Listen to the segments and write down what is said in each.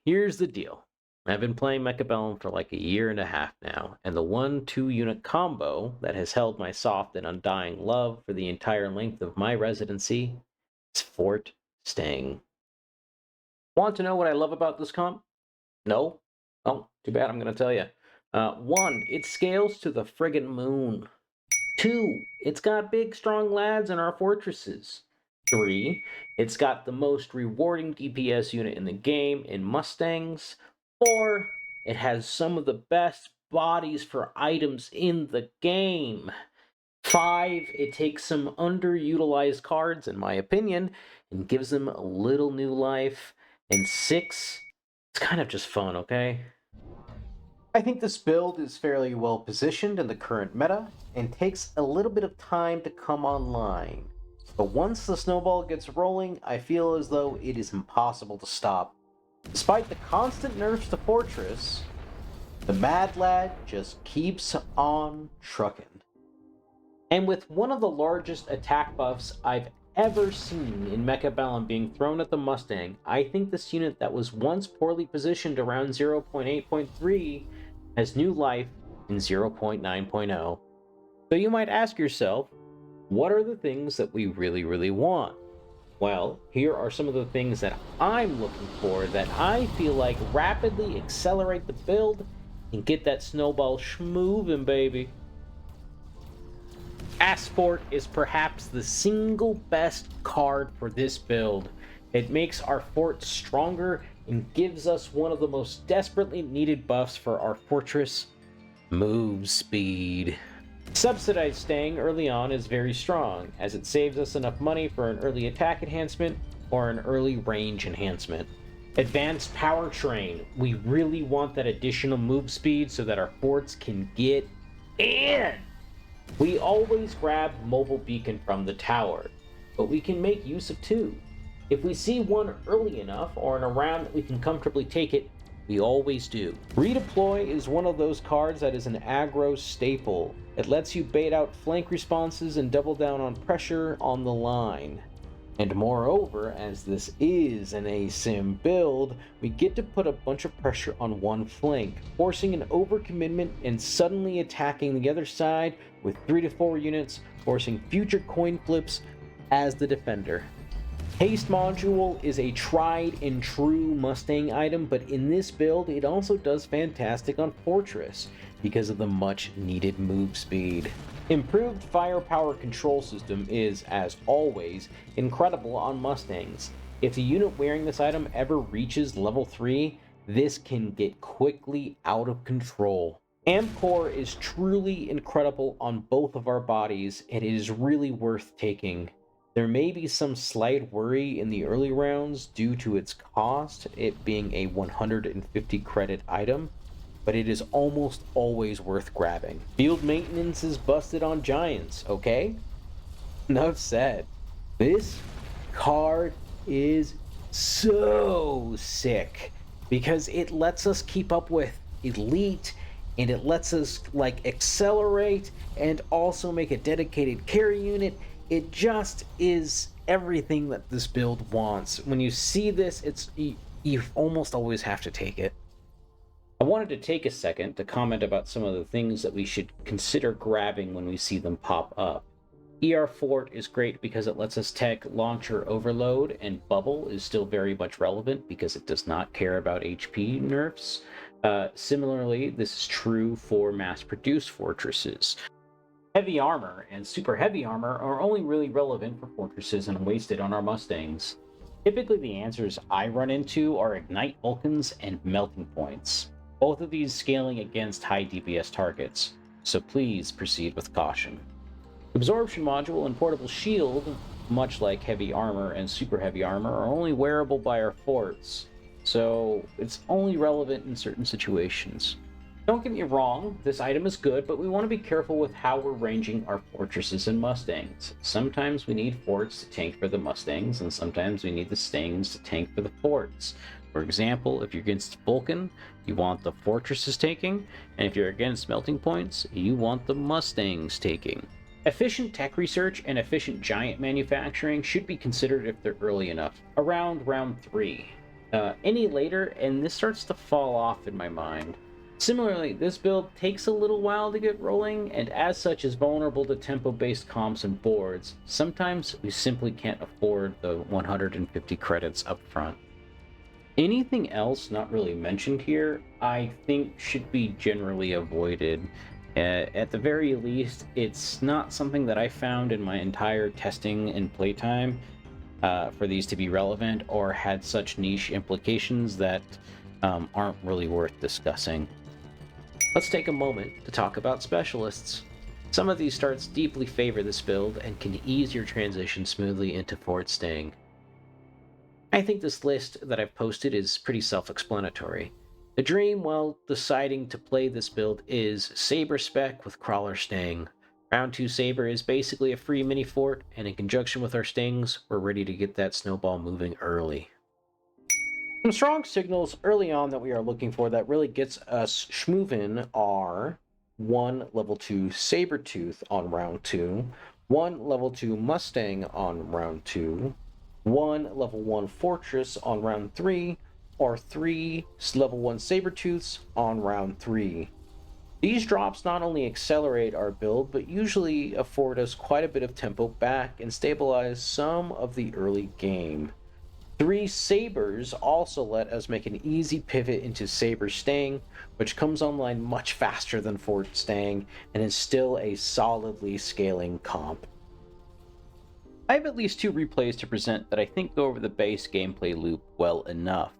here's the deal. I've been playing Mechabellum for like a year and a half now, and the 1-2 unit combo that has held my soft and undying love for the entire length of my residency is Fort Stang. Want to know what I love about this comp? No? Oh, too bad, I'm gonna tell you. 1, it scales to the friggin' moon. 2, it's got big, strong lads in our fortresses. 3, it's got the most rewarding DPS unit in the game in Mustangs. 4, it has some of the best bodies for items in the game. 5, it takes some underutilized cards, in my opinion, and gives them a little new life. And 6, it's kind of just fun, okay? I think this build is fairly well positioned in the current meta, and takes a little bit of time to come online. But once the snowball gets rolling, I feel as though it is impossible to stop. Despite the constant nerfs to Fortress, the Mad Lad just keeps on trucking. And with one of the largest attack buffs I've ever seen in Mechabellum being thrown at the Mustang, I think this unit that was once poorly positioned around 0.8.3 has new life in 0.9.0. So you might ask yourself, what are the things that we really want? Well, here are some of the things that I'm looking for that I feel like rapidly accelerate the build and get that snowball schmoovin', baby. Asfort is perhaps the single best card for this build. It makes our fort stronger and gives us one of the most desperately needed buffs for our fortress, move speed. Subsidized Stang early on is very strong, as it saves us enough money for an early attack enhancement or an early range enhancement. Advanced Powertrain. We really want that additional move speed so that our forts can get in. We always grab Mobile Beacon from the tower, but we can make use of 2. If we see one early enough or in a round that we can comfortably take it, we always do. Redeploy is one of those cards that is an aggro staple. It lets you bait out flank responses and double down on pressure on the line. And moreover, as this is an Asym build, we get to put a bunch of pressure on one flank, forcing an overcommitment and suddenly attacking the other side with 3 to 4 units, forcing future coin flips as the defender. Haste Module is a tried and true Mustang item, but in this build it also does fantastic on Fortress because of the much needed move speed. Improved firepower control system is, as always, incredible on Mustangs. If the unit wearing this item ever reaches level 3, this can get quickly out of control. Amp Core is truly incredible on both of our bodies, and it is really worth taking. There may be some slight worry in the early rounds due to its cost, it being a 150 credit item, but it is almost always worth grabbing. Field maintenance is busted on giants, okay? Enough said. This card is so sick because it lets us keep up with elite, and it lets us like accelerate and also make a dedicated carry unit. It just is everything that this build wants. When you see this, you almost always have to take it. I wanted to take a second to comment about some of the things that we should consider grabbing when we see them pop up. ER Fort is great because it lets us tech Launcher Overload, and Bubble is still very much relevant because it does not care about HP nerfs. Similarly, this is true for mass-produced fortresses. Heavy armor and super heavy armor are only really relevant for fortresses and wasted on our Mustangs. Typically the answers I run into are Ignite Vulcans and Melting Points, both of these scaling against high DPS targets, so please proceed with caution. Absorption Module and Portable Shield, much like heavy armor and super heavy armor, are only wearable by our forts, so it's only relevant in certain situations. Don't get me wrong, this item is good, but we want to be careful with how we're ranging our fortresses and Mustangs. Sometimes we need forts to tank for the Mustangs, and sometimes we need the Stangs to tank for the forts. For example, if you're against Vulcan, you want the fortresses taking, and if you're against Melting Points, you want the Mustangs taking. Efficient tech research and efficient giant manufacturing should be considered if they're early enough, around round 3. any later, and this starts to fall off in my mind. Similarly, this build takes a little while to get rolling, and as such is vulnerable to tempo-based comps and boards. Sometimes we simply can't afford the 150 credits up front. Anything else not really mentioned here, I think should be generally avoided. At the very least, it's not something that I found in my entire testing and playtime for these to be relevant or had such niche implications that aren't really worth discussing. Let's take a moment to talk about specialists. Some of these starts deeply favor this build and can ease your transition smoothly into Fort Stang. I think this list that I've posted is pretty self-explanatory. The dream while deciding to play this build is Saber Spec with Crawler Stang. Round 2 Saber is basically a free mini fort, and in conjunction with our Stings, we're ready to get that snowball moving early. Some strong signals early on that we are looking for that really gets us schmovin' are 1 level 2 Sabertooth on round 2, 1 level 2 Mustang on round 2, 1 level 1 Fortress on round 3, or 3 level 1 Sabertooths on round 3. These drops not only accelerate our build, but usually afford us quite a bit of tempo back and stabilize some of the early game. 3 Sabers also let us make an easy pivot into Saber Stang, which comes online much faster than Fort Stang and is still a solidly scaling comp. I have at least 2 replays to present that I think go over the base gameplay loop well enough.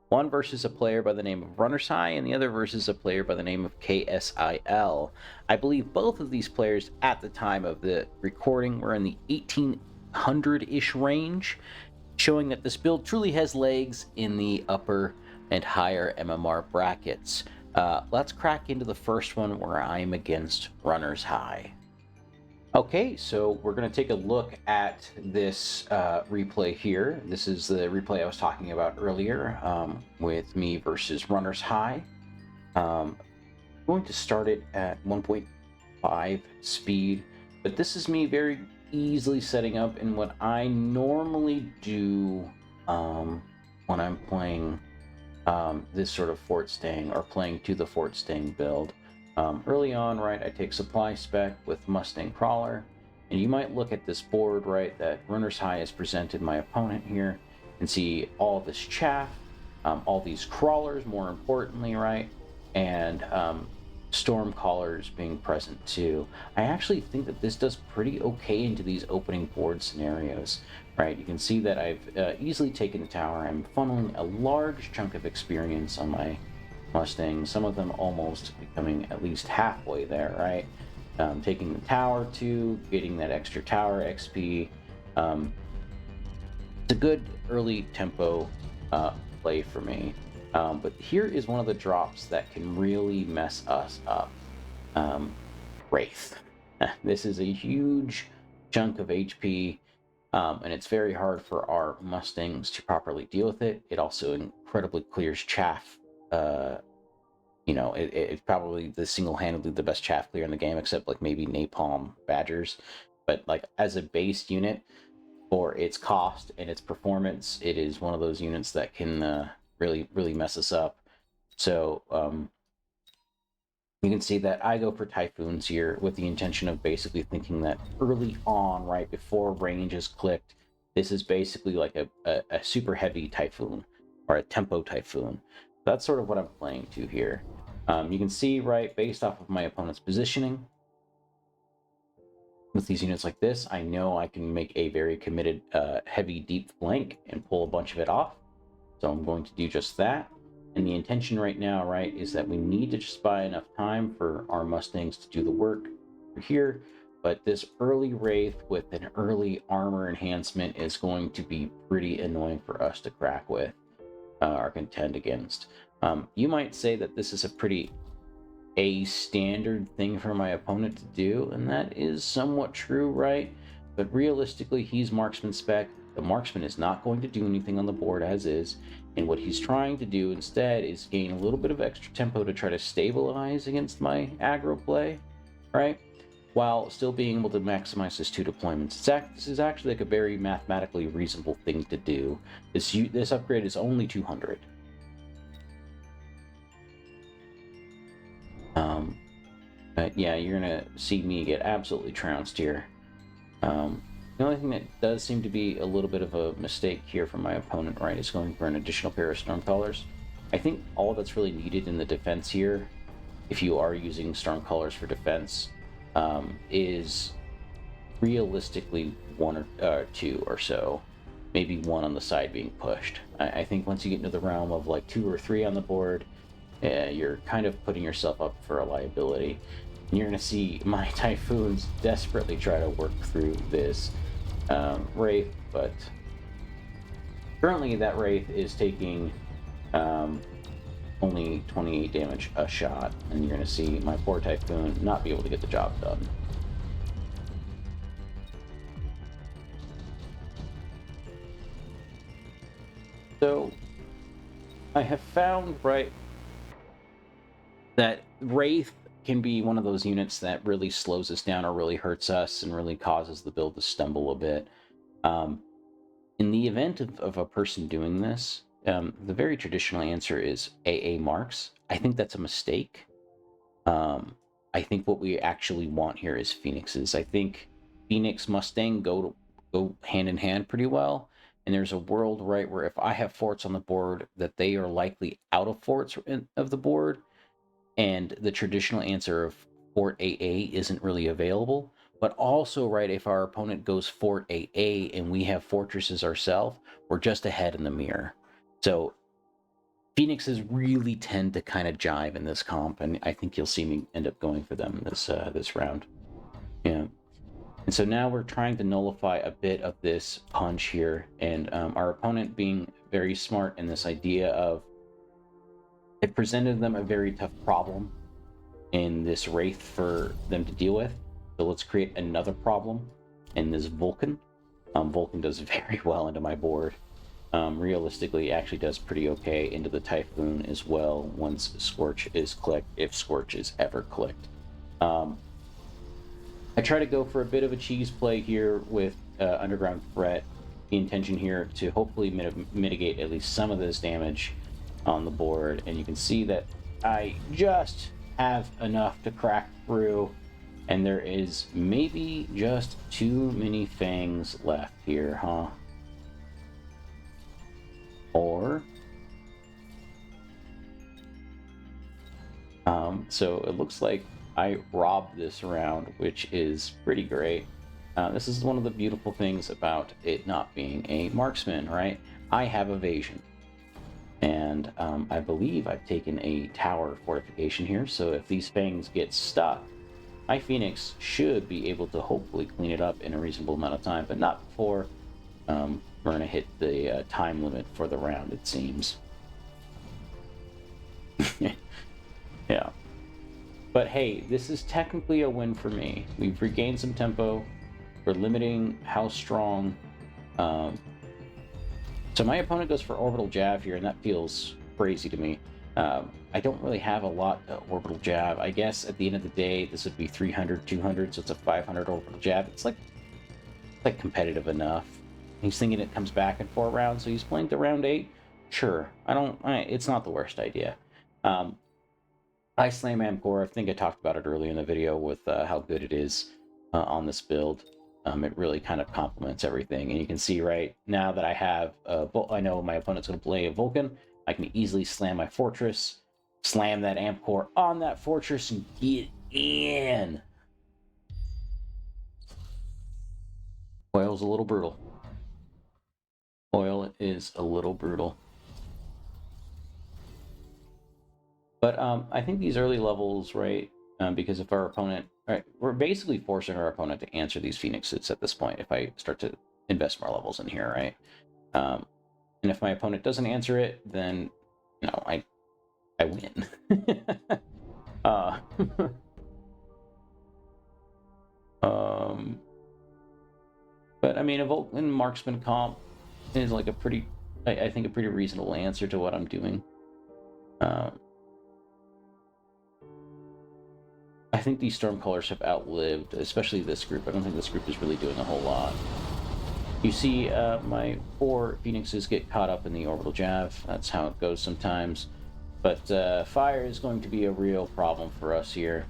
One versus a player by the name of Runner's High, and the other versus a player by the name of KSIL. I believe both of these players at the time of the recording were in the 1800-ish range, showing that this build truly has legs in the upper and higher MMR brackets. Let's crack into the first one where I'm against Runner's High. Okay, so we're going to take a look at this replay here. This is the replay I was talking about earlier with me versus Runner's High. I'm going to start it at 1.5 speed, but this is me very easily setting up in what I normally do when I'm playing this sort of Fort Stang or playing to the Fort Stang build. Early on, right, I take supply spec with Mustang Crawler, and you might look at this board, right, that Runner's High has presented my opponent here, and see all this chaff, all these crawlers, more importantly, right, and storm callers being present too. I actually think that this does pretty okay into these opening board scenarios, right? You can see that I've easily taken the tower. I'm funneling a large chunk of experience on my Mustang, some of them almost becoming at least halfway there, right? Taking the tower too, getting that extra tower XP. It's a good early tempo play for me. But here is one of the drops that can really mess us up. Wraith. This is a huge chunk of HP, and it's very hard for our Mustangs to properly deal with it. It also incredibly clears chaff. It's probably the single-handedly the best chaff clear in the game, except like maybe Napalm Badgers. But like as a base unit, for its cost and its performance, it is one of those units that can really mess us up. So you can see that I go for Typhoons here with the intention of basically thinking that early on, right before range is clicked, this is basically like a super heavy Typhoon or a tempo Typhoon. That's sort of what I'm playing to here. You can see, right, based off of my opponent's positioning, with these units like this, I know I can make a very committed heavy deep flank and pull a bunch of it off. So I'm going to do just that. And the intention right now, right, is that we need to just buy enough time for our Mustangs to do the work here. But this early Wraith with an early armor enhancement is going to be pretty annoying for us to crack with or contend against. You might say that this is a pretty standard thing for my opponent to do, and that is somewhat true, right? But realistically, he's marksman spec. The marksman is not going to do anything on the board as is, and what he's trying to do instead is gain a little bit of extra tempo to try to stabilize against my aggro play, right? while still being able to maximize his 2 deployments. This is actually like a very mathematically reasonable thing to do. This upgrade is only 200. But yeah, you're gonna see me get absolutely trounced here. The only thing that does seem to be a little bit of a mistake here from my opponent, right, is going for an additional pair of Stormcallers. I think all that's really needed in the defense here, if you are using Stormcallers for defense, is realistically 1 or 2 or so, maybe 1 on the side being pushed. I think once you get into the realm of like 2 or 3 on the board, you're kind of putting yourself up for a liability. And you're going to see my Typhoons desperately try to work through this Wraith, but currently that Wraith is taking only 28 damage a shot, and you're going to see my poor Typhoon not be able to get the job done. So I have found, right, that Wraith can be one of those units that really slows us down or really hurts us and really causes the build to stumble a bit. In the event of a person doing this, the very traditional answer is AA marks. I think that's a mistake. I think what we actually want here is Phoenixes. I think Phoenix Mustang go hand in hand pretty well. And there's a world, right, where if I have forts on the board, that they are likely out of forts of the board, and the traditional answer of Fort AA isn't really available. But also, right, if our opponent goes Fort AA and we have fortresses ourselves, we're just ahead in the mirror. So Phoenixes really tend to kind of jive in this comp, and I think you'll see me end up going for them this round. Yeah. And so now we're trying to nullify a bit of this punch here, and our opponent being very smart in this idea of it presented them a very tough problem in this Wraith for them to deal with. So let's create another problem in this Vulcan. Vulcan does very well into my board. Realistically, it actually does pretty okay into the Typhoon as well once Scorch is clicked, if Scorch is ever clicked. I try to go for a bit of a cheese play here with Underground Threat. The intention here to hopefully mitigate at least some of this damage on the board, and you can see that I just have enough to crack through, and there is maybe just too many fangs left here, huh? Or so it looks like I robbed this round, which is pretty great. This is one of the beautiful things about it not being a marksman, right? I have evasion. And I believe I've taken a tower fortification here, so if these fangs get stuck, my Phoenix should be able to hopefully clean it up in a reasonable amount of time, but not before we're going to hit the time limit for the round, it seems. Yeah. But hey, this is technically a win for me. We've regained some tempo. We're limiting how strong. So my opponent goes for Orbital Jab here, and that feels crazy to me. I don't really have a lot of Orbital Jab. I guess at the end of the day, this would be 300, 200, so it's a 500 Orbital Jab. It's like competitive enough. He's thinking it comes back in 4 rounds, so he's playing to round 8. Sure, it's not the worst idea. I Slam Amcor, I think I talked about it earlier in the video with how good it is on this build. It really kind of complements everything. And you can see right now that I have, I know my opponent's going to play a Vulcan. I can easily slam my Fortress, slam that Amcor on that Fortress, and get in. Oil's a little brutal. Oil is a little brutal. But I think these early levels, right, because if our opponent, right, we're basically forcing our opponent to answer these Phoenixes at this point if I start to invest more levels in here, right? And if my opponent doesn't answer it, then, you know, I win. But I mean, a Vulcan Marksman comp is like a pretty, I think a pretty reasonable answer to what I'm doing. I think these Stormcallers have outlived, especially this group. I don't think this group is really doing a whole lot. You see my 4 Phoenixes get caught up in the Orbital Jav. That's how it goes sometimes. But fire is going to be a real problem for us here.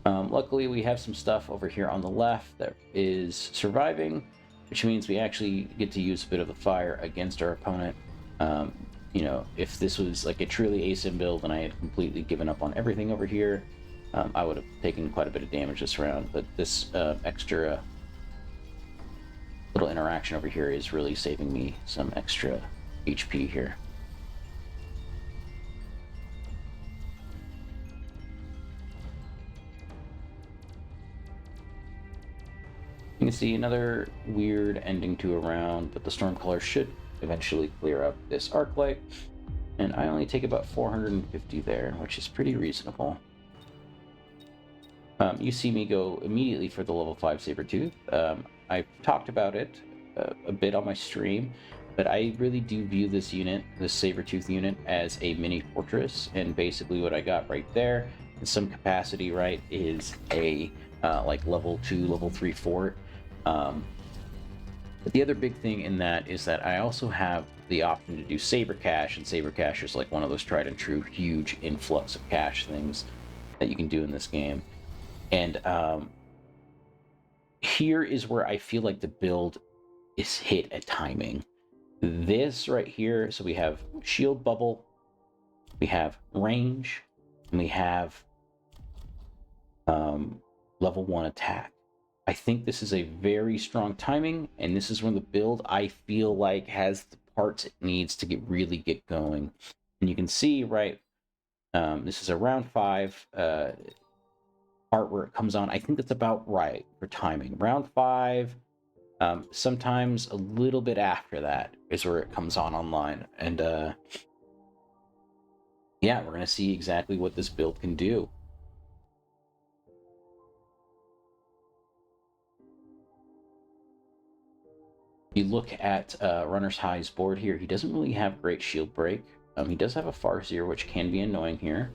Luckily, we have some stuff over here on the left that is surviving, which means we actually get to use a bit of the fire against our opponent. You know, if this was like a truly Asym build and I had completely given up on everything over here, I would have taken quite a bit of damage this round. But this extra little interaction over here is really saving me some extra HP here. You can see another weird ending to a round, but the Stormcaller should eventually clear up this arc light, and I only take about 450 there, which is pretty reasonable. You see me go immediately for the level 5 Sabertooth. I've talked about it a bit on my stream, but I really do view this unit, this Sabertooth unit, as a mini fortress, and basically what I got right there, in some capacity, right, is a like level 2, level 3 fort. But the other big thing in that is that I also have the option to do Saber Cache, and Saber Cache is like one of those tried and true huge influx of cache things that you can do in this game. And here is where I feel like the build is hit at timing. This right here, so we have shield bubble, we have range, and we have level 1 attack. I think this is a very strong timing, and this is when the build I feel like has the parts it needs to really get going. And you can see, right, this is a round 5 part where it comes on. I think that's about right for timing. Round 5, sometimes a little bit after that is where it comes on online. And yeah, we're going to see exactly what this build can do. You look at Runner's High's board here, he doesn't really have great shield break. He does have a Farseer, which can be annoying here.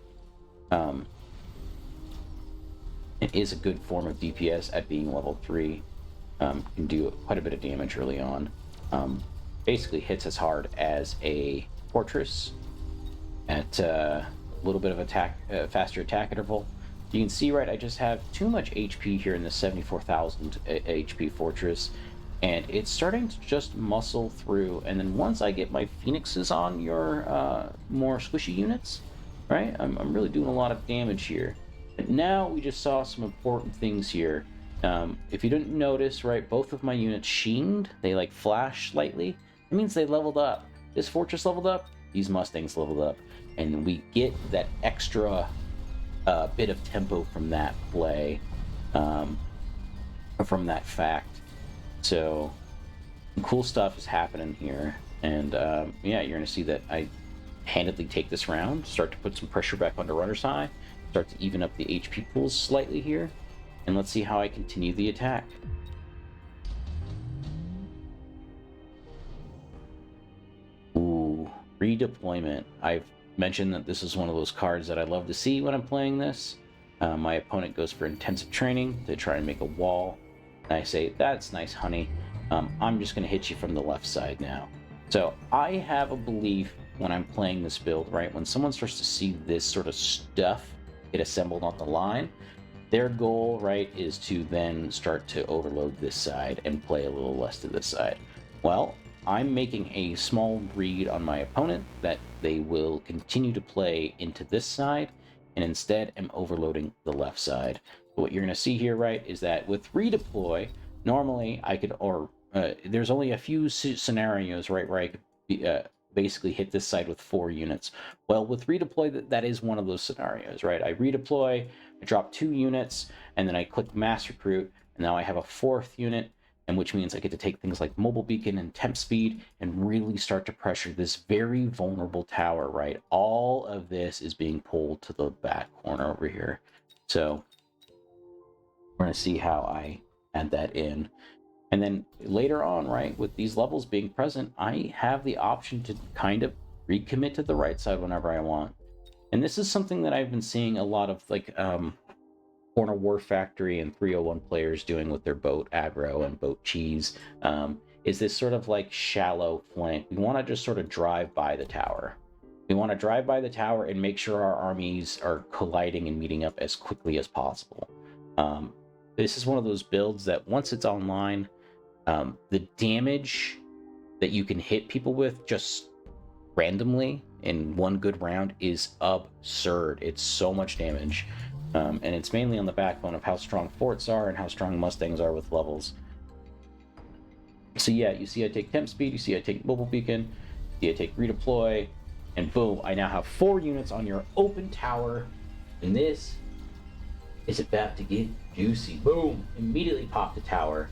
It is a good form of DPS at being level 3. Can do quite a bit of damage early on. Basically hits as hard as a Fortress at a little bit of attack, faster attack interval. You can see, right, I just have too much HP here in the 74,000 HP Fortress, and it's starting to just muscle through. And then once I get my Phoenixes on your more squishy units, right, I'm really doing a lot of damage here. But now we just saw some important things here. If you didn't notice, right, both of my units sheened. They like flash slightly. It means they leveled up. This Fortress leveled up, these Mustangs leveled up. And we get that extra bit of tempo from that play, from that fact. So cool stuff is happening here, and yeah, you're gonna see that I handedly take this round, start to put some pressure back onto Runner's High, start to even up the HP pools slightly here, and let's see how I continue the attack. Ooh, redeployment. I've mentioned that this is one of those cards that I love to see when I'm playing this. My opponent goes for intensive training to try and make a wall. And I say, that's nice, honey. I'm just going to hit you from the left side now. So I have a belief when I'm playing this build, right? When someone starts to see this sort of stuff get assembled on the line, their goal, right, is to then start to overload this side and play a little less to this side. Well, I'm making a small read on my opponent that they will continue to play into this side, and instead am overloading the left side. What you're going to see here, right, is that with redeploy, normally I could, there's only a few scenarios, right, where I could basically hit this side with 4 units. Well, with redeploy, that is one of those scenarios, right? I redeploy, I drop 2 units, and then I click mass recruit, and now I have a 4th unit, and which means I get to take things like mobile beacon and temp speed and really start to pressure this very vulnerable tower, right? All of this is being pulled to the back corner over here. So we're going to see how I add that in. And then later on, right, with these levels being present, I have the option to kind of recommit to the right side whenever I want. And this is something that I've been seeing a lot of like Corner War Factory and 301 players doing with their boat aggro and boat cheese. Is this sort of like shallow flank. We want to just sort of drive by the tower. We want to drive by the tower and make sure our armies are colliding and meeting up as quickly as possible. This is one of those builds that once it's online, the damage that you can hit people with just randomly in one good round is absurd. It's so much damage. And it's mainly on the backbone of how strong forts are and how strong Mustangs are with levels. So yeah, you see I take temp speed, you see I take mobile beacon, you see I take redeploy, and boom, I now have 4 units on your open tower, and this is about to get juicy. Boom, immediately pop the tower.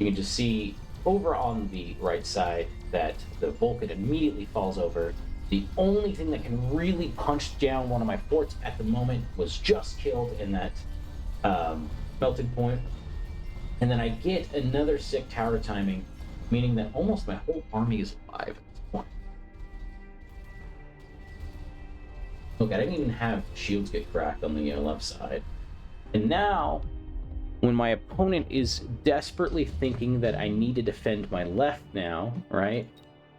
You can just see over on the right side that the Vulcan immediately falls over. The only thing that can really punch down one of my forts at the moment was just killed in that melting point. And then I get another sick tower timing, meaning that almost my whole army is alive at this point. Look, I didn't even have shields get cracked on the left side. And now, when my opponent is desperately thinking that I need to defend my left now, right?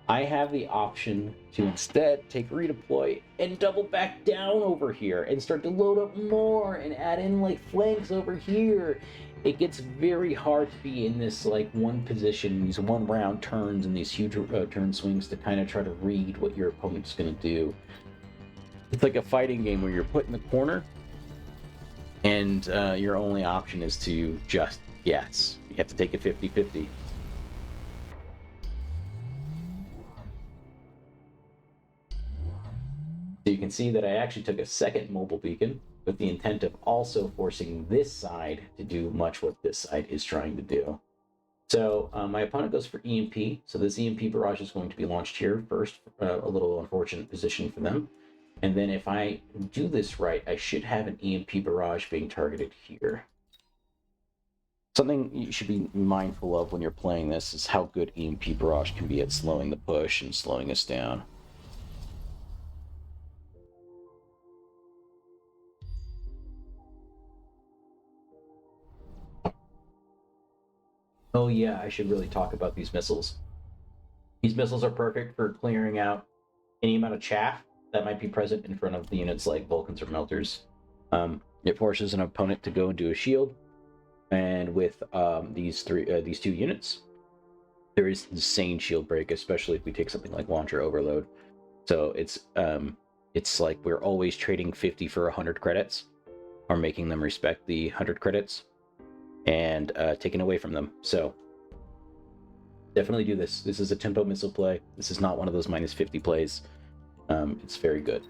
I have the option to instead take redeploy and double back down over here and start to load up more and add in like flanks over here. It gets very hard to be in this like one position, these one round turns and these huge turn swings to kind of try to read what your opponent's going to do. It's like a fighting game where you're put in the corner and your only option is to just guess. You have to take a 50-50. So you can see that I actually took a second mobile beacon with the intent of also forcing this side to do much what this side is trying to do. So my opponent goes for EMP. So this EMP barrage is going to be launched here first, a little unfortunate position for them. And then if I do this right, I should have an EMP barrage being targeted here. Something you should be mindful of when you're playing this is how good EMP barrage can be at slowing the push and slowing us down. Oh yeah, I should really talk about these missiles. These missiles are perfect for clearing out any amount of chaff that might be present in front of the units like Vulcans or Melters. It forces an opponent to go and do a shield, and with these two units, there is insane shield break, especially if we take something like Launcher Overload. So it's like we're always trading 50 for 100 credits, or making them respect the 100 credits, and taking away from them. So definitely do this. This is a tempo missile play. This is not one of those minus 50 plays. It's very good.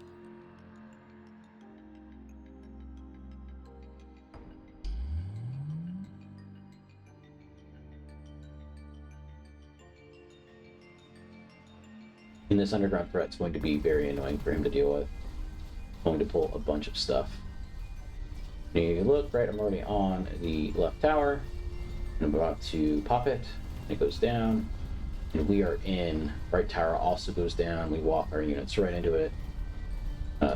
And this underground threat is going to be very annoying for him to deal with. Going to pull a bunch of stuff. And you look, right, I'm already on the left tower, and I'm about to pop it. It goes down, and we are in. Right tower also goes down. We walk our units right into it.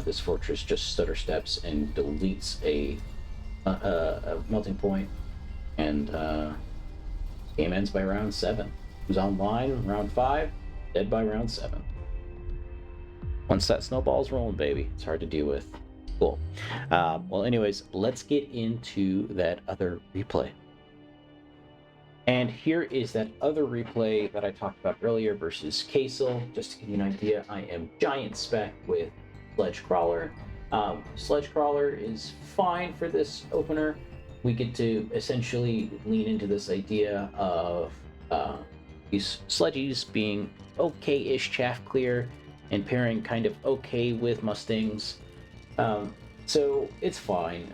This fortress just stutter steps and deletes a melting point, and game ends by round 7. Who's online round 5, dead by round 7. Once that snowball's rolling, baby, it's hard to deal with. Cool. Well, anyways, let's get into that other replay. And here is that other replay that I talked about earlier versus Casel. Just to give you an idea, I am giant spec with Sledge Crawler. Sledge Crawler is fine for this opener. We get to essentially lean into this idea of these sledges being okay-ish chaff clear and pairing kind of okay with Mustangs. So it's fine.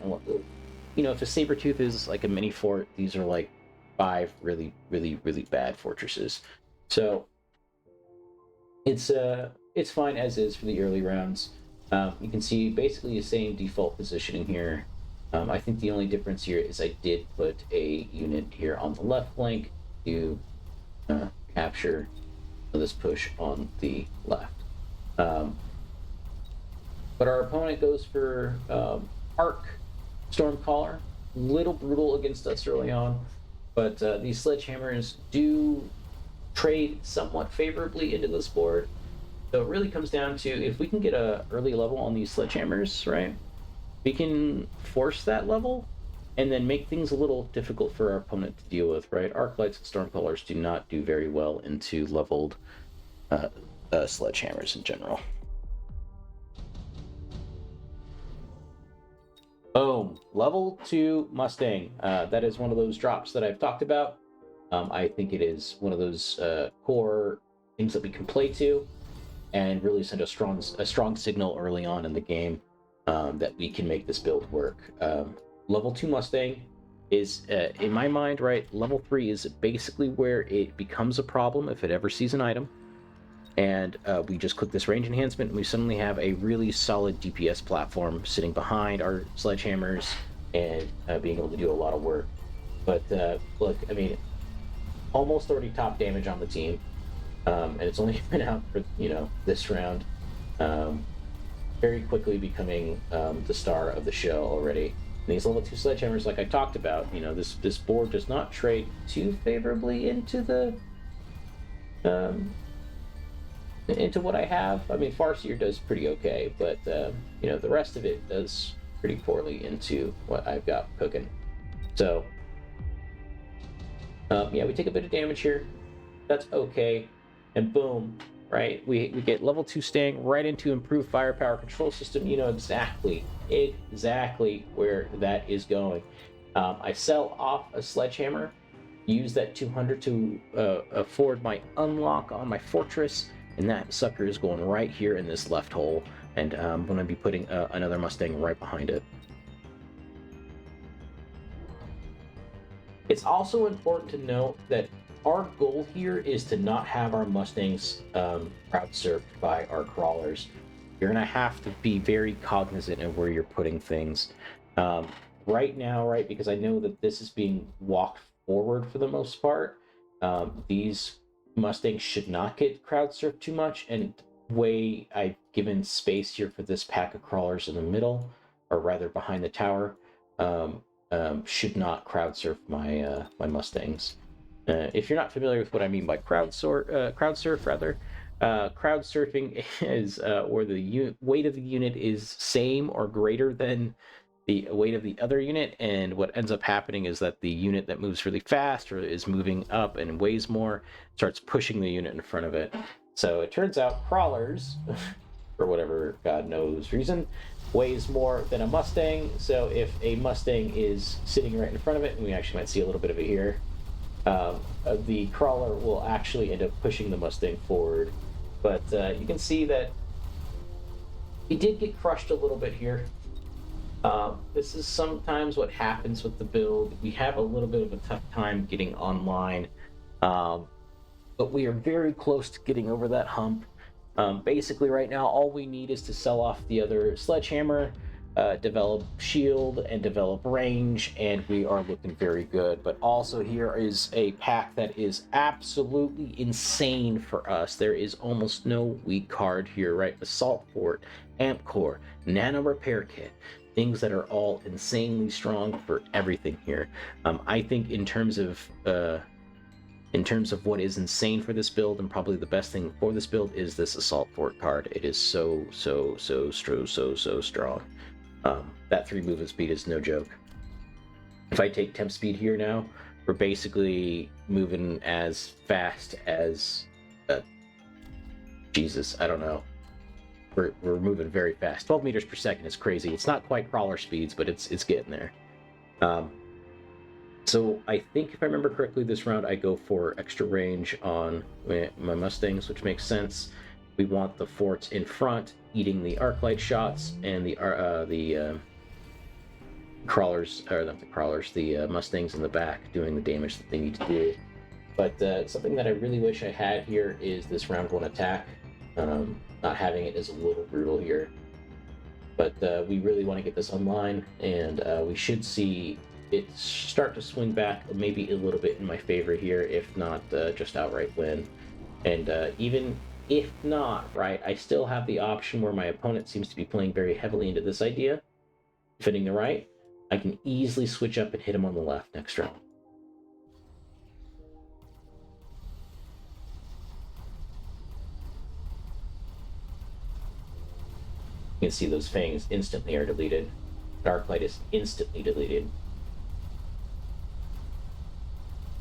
You know, if a Sabretooth is like a mini fort, these are like 5 really, really, really bad fortresses. So it's fine as is for the early rounds. You can see basically the same default positioning here. I think the only difference here is I did put a unit here on the left flank to capture this push on the left. Um, but our opponent goes for Arc Stormcaller. Little brutal against us early on, but these sledgehammers do trade somewhat favorably into this board. So it really comes down to if we can get a early level on these sledgehammers, right? We can force that level and then make things a little difficult for our opponent to deal with, right? Arclights and Stormcallers do not do very well into leveled sledgehammers in general. Boom. Level 2 Mustang. That is one of those drops that I've talked about. I think it is one of those core things that we can play to and really send a strong signal early on in the game that we can make this build work. Level 2 Mustang is, in my mind, right, level 3 is basically where it becomes a problem if it ever sees an item. And we just click this range enhancement, and we suddenly have a really solid DPS platform sitting behind our sledgehammers and being able to do a lot of work. But look, I mean, almost 30 top damage on the team, and it's only been out for this round. Very quickly becoming the star of the show already. And these level 2 sledgehammers, like I talked about, this board does not trade too favorably into the into what I have. I mean, Farseer does pretty okay, but the rest of it does pretty poorly into what I've got cooking. So yeah, we take a bit of damage here. That's okay, and boom, right? We get level 2 Stang right into improved firepower control system. You know exactly where that is going. I sell off a sledgehammer, use that 200 to afford my unlock on my fortress, and that sucker is going right here in this left hole, and I'm going to be putting another Mustang right behind it. It's also important to note that our goal here is to not have our Mustangs crowd surfed by our crawlers. You're going to have to be very cognizant of where you're putting things. Right now, right, because I know that this is being walked forward for the most part, these Mustangs should not get crowd surfed too much, and the way I've given space here for this pack of crawlers in the middle, or rather behind the tower, should not crowd surf my Mustangs. If you're not familiar with what I mean by crowd surf, crowd surfing is where the weight of the unit is same or greater than the weight of the other unit, and what ends up happening is that the unit that moves really fast or is moving up and weighs more starts pushing the unit in front of it. So it turns out crawlers, for whatever God knows reason, weighs more than a Mustang. So if a Mustang is sitting right in front of it, and we actually might see a little bit of it here, the crawler will actually end up pushing the Mustang forward. But you can see that he did get crushed a little bit here. This is sometimes what happens with the build. We have a little bit of a tough time getting online, but we are very close to getting over that hump. Basically right now all we need is to sell off the other sledgehammer, develop shield, and develop range, and we are looking very good. But also here is a pack that is absolutely insane for us. There is almost no weak card here, right? Assault Fort, Amp Core, Nano Repair Kit, things that are all insanely strong for everything here. I think in terms of what is insane for this build, and probably the best thing for this build, is this Assault Fort card. It is so strong. That 3 movement speed is no joke. If I take temp speed here now, we're basically moving as fast as Jesus, I don't know. We're moving very fast. 12 meters per second is crazy. It's not quite crawler speeds, but it's getting there. So I think if I remember correctly, this round I go for extra range on my Mustangs, which makes sense. We want the forts in front eating the arc light shots, and the crawlers, or not the crawlers, the Mustangs in the back doing the damage that they need to do. But something that I really wish I had here is this round 1 attack. Not having it is a little brutal here, but we really want to get this online, and we should see it start to swing back maybe a little bit in my favor here, if not just outright win. And even if not, right, I still have the option where my opponent seems to be playing very heavily into this idea, defending the right. I can easily switch up and hit him on the left next round. You can see those fangs instantly are deleted. Dark Light is instantly deleted.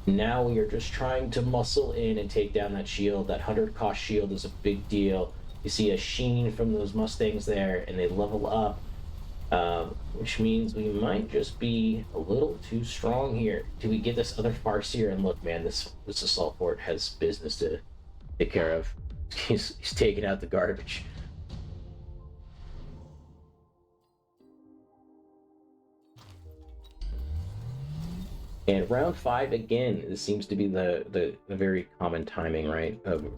Now we are just trying to muscle in and take down that shield. That 100 cost shield is a big deal. You see a sheen from those Mustangs there, and they level up, which means we might just be a little too strong here. Do we get this other Farseer? And look, man, this assault fort has business to take care of. He's taking out the garbage. And round 5 again, this seems to be the very common timing, right? Of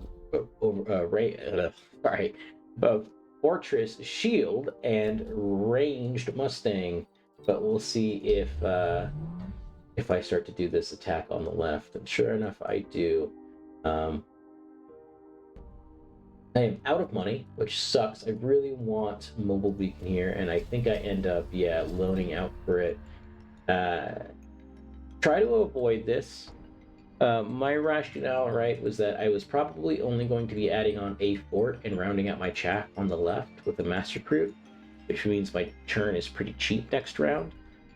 Fortress Shield and Ranged Mustang. But we'll see if I start to do this attack on the left. And sure enough, I do. I am out of money, which sucks. I really want Mobile Beacon here, and I think I end up, loaning out for it. Try to avoid this. My rationale, right, was that I was probably only going to be adding on a fort and rounding out my chaff on the left with a Master Recruit, which means my turn is pretty cheap next round.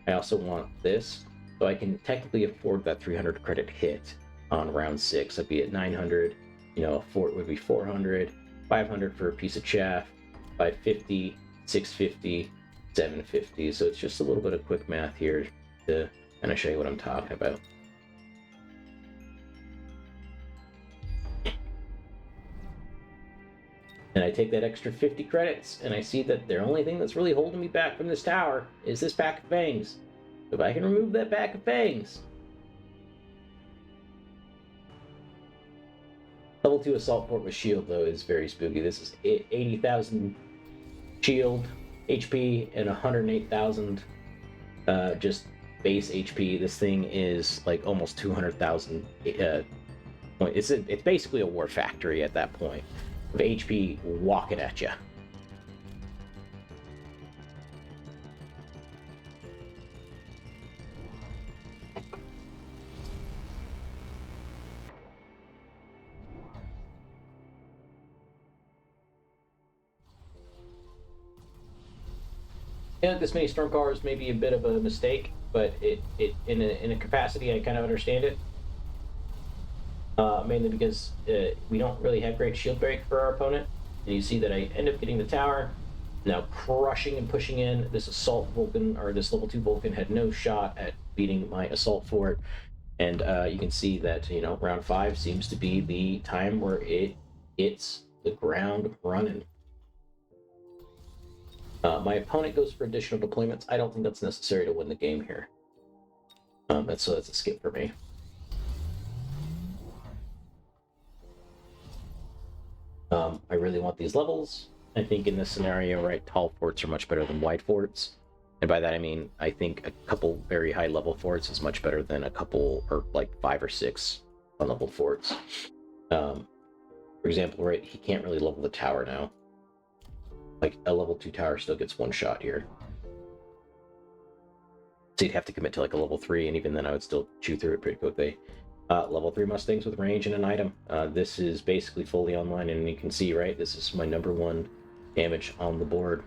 I also want this, so I can technically afford that 300 credit hit on round 6. I'd be at 900, a fort would be 400, 500 for a piece of chaff, 550, 650, 750, so it's just a little bit of quick math here to kind of show you what I'm talking about. And I take that extra 50 credits, and I see that the only thing that's really holding me back from this tower is this pack of fangs. If I can remove that pack of fangs. Level 2 Assault Fort with shield, though, is very spooky. This is 80,000 shield HP and 108,000 just base HP. This thing is like almost 200,000 it's basically a war factory at that point of HP walking at you. This many Stormcars may be a bit of a mistake, but it in a capacity I kind of understand it. Mainly because we don't really have great shield break for our opponent. And you see that I end up getting the tower, now crushing and pushing in. This assault Vulcan, or this level 2 Vulcan, had no shot at beating my assault fort. And you can see that, round 5 seems to be the time where it hits the ground running. My opponent goes for additional deployments. I don't think that's necessary to win the game here. That's a skip for me. I really want these levels. I think in this scenario, right, tall forts are much better than wide forts. And by that I mean, I think a couple very high level forts is much better than a couple, or like 5 or 6 level forts. For example, right, he can't really level the tower now. Like, a level 2 tower still gets 1 shot here. So you'd have to commit to like a level 3, and even then I would still chew through it pretty quickly. Level 3 Mustangs with range and an item. This is basically fully online, and you can see, right, this is my number 1 damage on the board.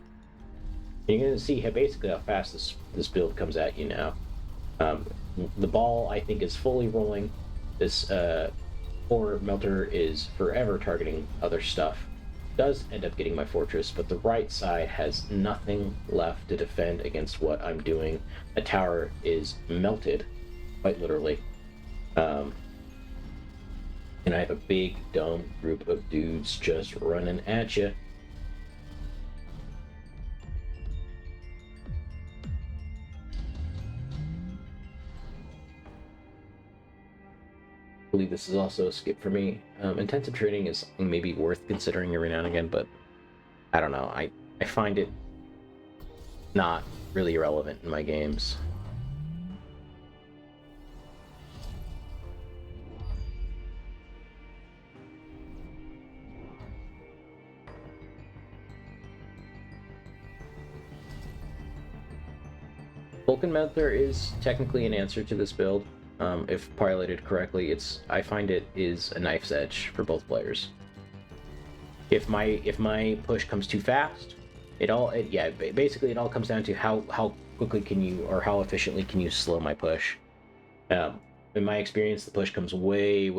And you're going to see basically how fast this build comes at you now. The ball, I think, is fully rolling. This ore melter is forever targeting other stuff. Does end up getting my fortress, but the right side has nothing left to defend against what I'm doing. The tower is melted, quite literally. And I have a big dumb group of dudes just running at you. I believe this is also a skip for me. Intensive training is something maybe worth considering every now and again, but I don't know. I find it not really relevant in my games. Vulcan Melter is technically an answer to this build. If piloted correctly, I find it is a knife's edge for both players. If my push comes too fast, basically it all comes down to how quickly can you, or how efficiently can you slow my push. In my experience, the push comes way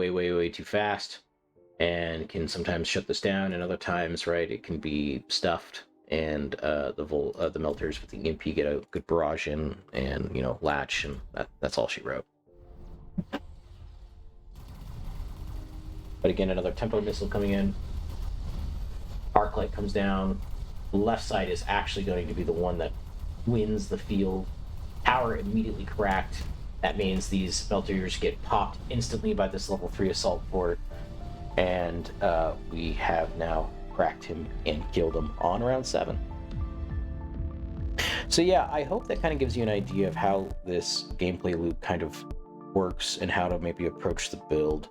too fast, and can sometimes shut this down, and other times, right, it can be stuffed, and the melters with the EMP get a good barrage in, and latch, and that's all she wrote. But again, another tempo missile coming in. Arc light comes down. Left side is actually going to be the one that wins the field. Power immediately cracked. That means these melters get popped instantly by this level 3 assault fort, and we have now cracked him and killed him on round 7. So yeah, I hope that kind of gives you an idea of how this gameplay loop kind of works and how to maybe approach the build.